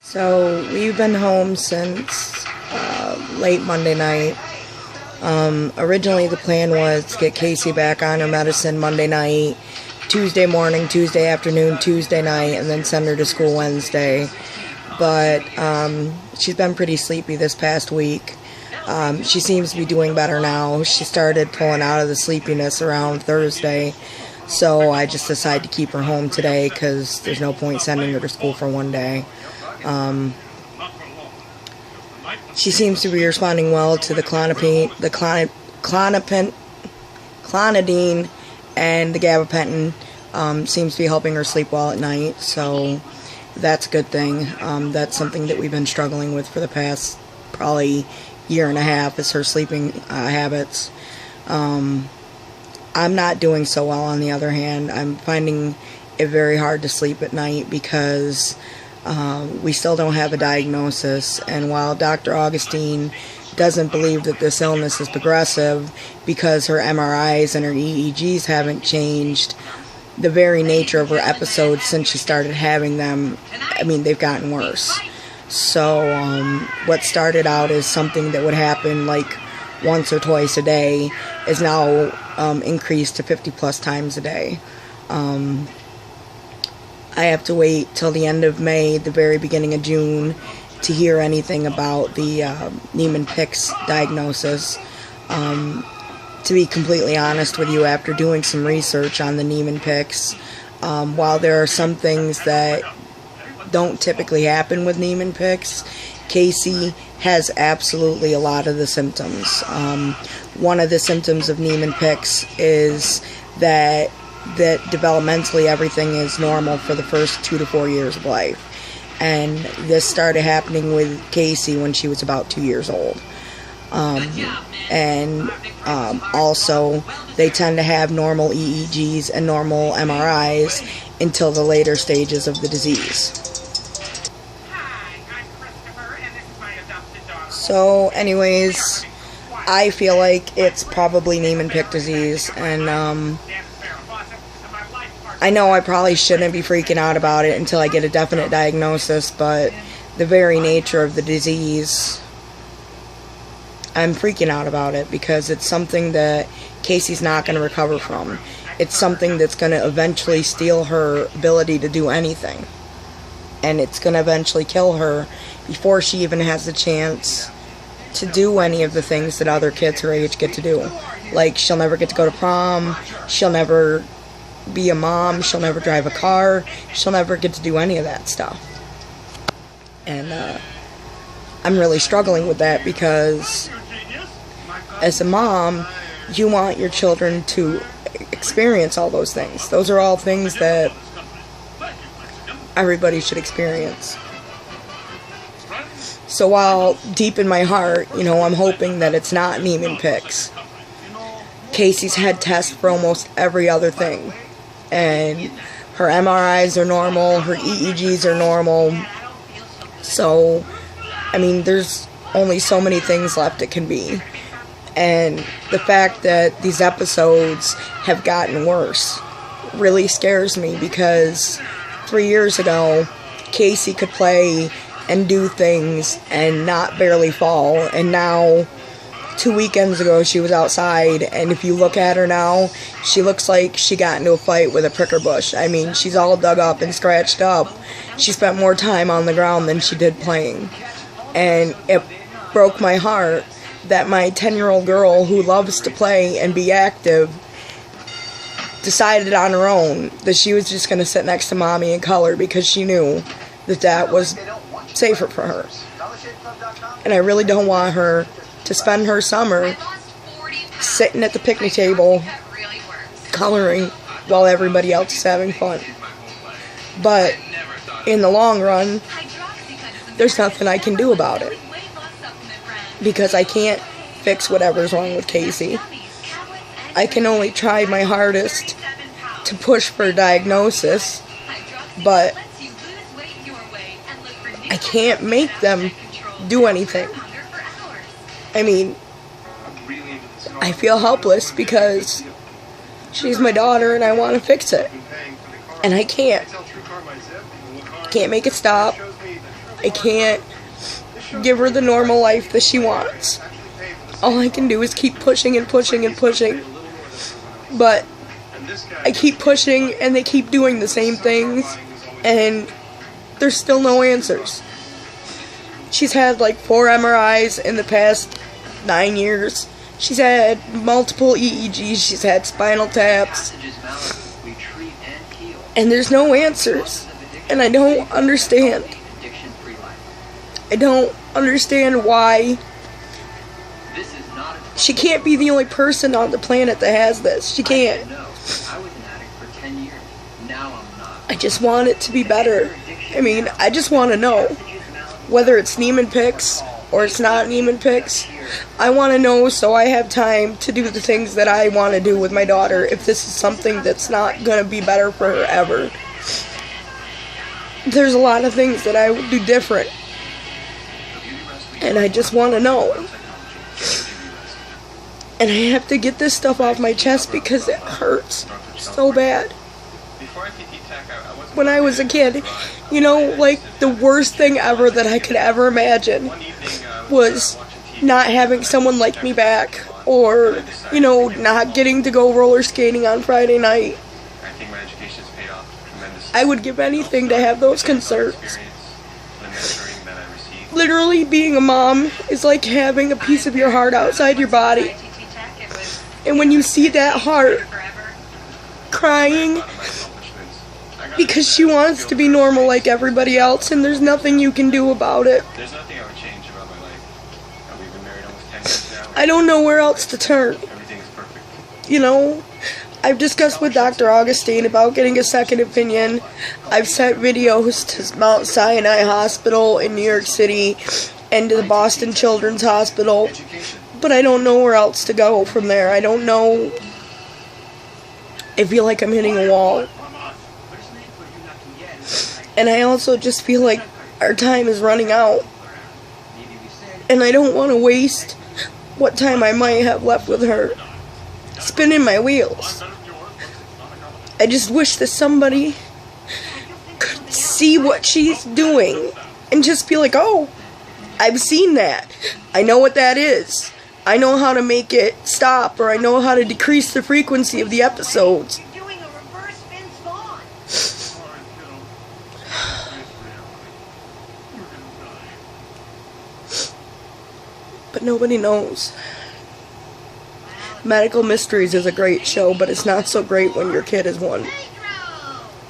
So we've been home since late Monday night. Originally the plan was to get Casey back on her medicine Monday night, Tuesday morning, Tuesday afternoon, Tuesday night, and then send her to school Wednesday. But she's been pretty sleepy this past week. She seems to be doing better now. She started pulling out of the sleepiness around Thursday. So I just decided to keep her home today because there's no point sending her to school for one day. She seems to be responding well to the clonidine and the gabapentin. Seems to be helping her sleep well at night, so that's a good thing. That's something that we've been struggling with for the past probably year and a half, is her sleeping habits. I'm not doing so well, on the other hand. I'm finding it very hard to sleep at night because we still don't have a diagnosis, and while Dr. Augustine doesn't believe that this illness is progressive because her MRIs and her EEGs haven't changed, the very nature of her episodes since she started having them, I mean, they've gotten worse. So what started out as something that would happen like once or twice a day is now increased to 50 plus times a day. I have to wait till the end of May, the very beginning of June, to hear anything about the Niemann-Pick's diagnosis. To be completely honest with you, after doing some research on the Niemann-Pick's, while there are some things that don't typically happen with Niemann-Pick's, Casey has absolutely a lot of the symptoms. One of the symptoms of Niemann-Pick's is that developmentally everything is normal for the first 2 to 4 years of life. And this started happening with Casey when she was about 2 years old. Also, they tend to have normal EEGs and normal MRIs until the later stages of the disease. So anyways, I feel like it's probably Niemann-Pick disease, and I know I probably shouldn't be freaking out about it until I get a definite diagnosis, but the very nature of the disease, I'm freaking out about it because it's something that Casey's not going to recover from. It's something that's going to eventually steal her ability to do anything. And it's going to eventually kill her before she even has the chance to do any of the things that other kids her age get to do. Like, she'll never get to go to prom, she'll never be a mom, she'll never drive a car, she'll never get to do any of that stuff. And I'm really struggling with that because as a mom, you want your children to experience all those things. Those are all things that everybody should experience. So while deep in my heart, you know, I'm hoping that it's not Niemann-Pick's, Casey's had tests for almost every other thing. And her MRIs are normal, her EEGs are normal. So, I mean, there's only so many things left it can be. And the fact that these episodes have gotten worse really scares me because 3 years ago, Casey could play and do things and not barely fall, and now 2 weekends ago she was outside, and if you look at her now, she looks like she got into a fight with a pricker bush. I mean, she's all dug up and scratched up. She spent more time on the ground than she did playing. And it broke my heart that my 10-year-old girl who loves to play and be active decided on her own that she was just going to sit next to mommy and color because she knew that that was safer for her. And I really don't want her to spend her summer sitting at the picnic table coloring while everybody else is having fun. But in the long run, there's nothing I can do about it because I can't fix whatever's wrong with Casey. I can only try my hardest to push for a diagnosis, but I can't make them do anything. I mean, I feel helpless because she's my daughter and I want to fix it. And I can't. Can't make it stop. I can't give her the normal life that she wants. All I can do is keep pushing and pushing and pushing. But I keep pushing and they keep doing the same things, and there's still no answers. She's had like 4 MRIs in the past 9 years. She's had multiple EEGs. She's had spinal taps. And there's no answers. And I don't understand. I don't understand why she can't be the only person on the planet that has this. She can't. I just want it to be better. I mean, I just want to know whether it's Niemann-Pick's or it's not Niemann-Pick's. I want to know so I have time to do the things that I want to do with my daughter if this is something that's not going to be better for her ever. There's a lot of things that I would do different. And I just want to know. And I have to get this stuff off my chest because it hurts so bad. When I was a kid, you know, like the worst thing ever that I could ever imagine was not having someone like me back, or, you know, not getting to go roller skating on Friday night. I would give anything to have those concerns. Literally, being a mom is like having a piece of your heart outside your body. And when you see that heart crying because she wants to be normal like everybody else, and there's nothing you can do about it. There's nothing I would change about my life. We've been married almost 10 years now. I don't know where else to turn. Everything is perfect. You know, I've discussed with Dr. Augustine about getting a second opinion. I've sent videos to Mount Sinai Hospital in New York City and to the Boston Children's Hospital. But I don't know where else to go from there. I don't know. I feel like I'm hitting a wall. And I also just feel like our time is running out. And I don't want to waste what time I might have left with her spinning my wheels. I just wish that somebody could see what she's doing and just be like, oh, I've seen that. I know what that is. I know how to make it stop, or I know how to decrease the frequency of the episodes. But nobody knows. Medical Mysteries is a great show, but it's not so great when your kid is one.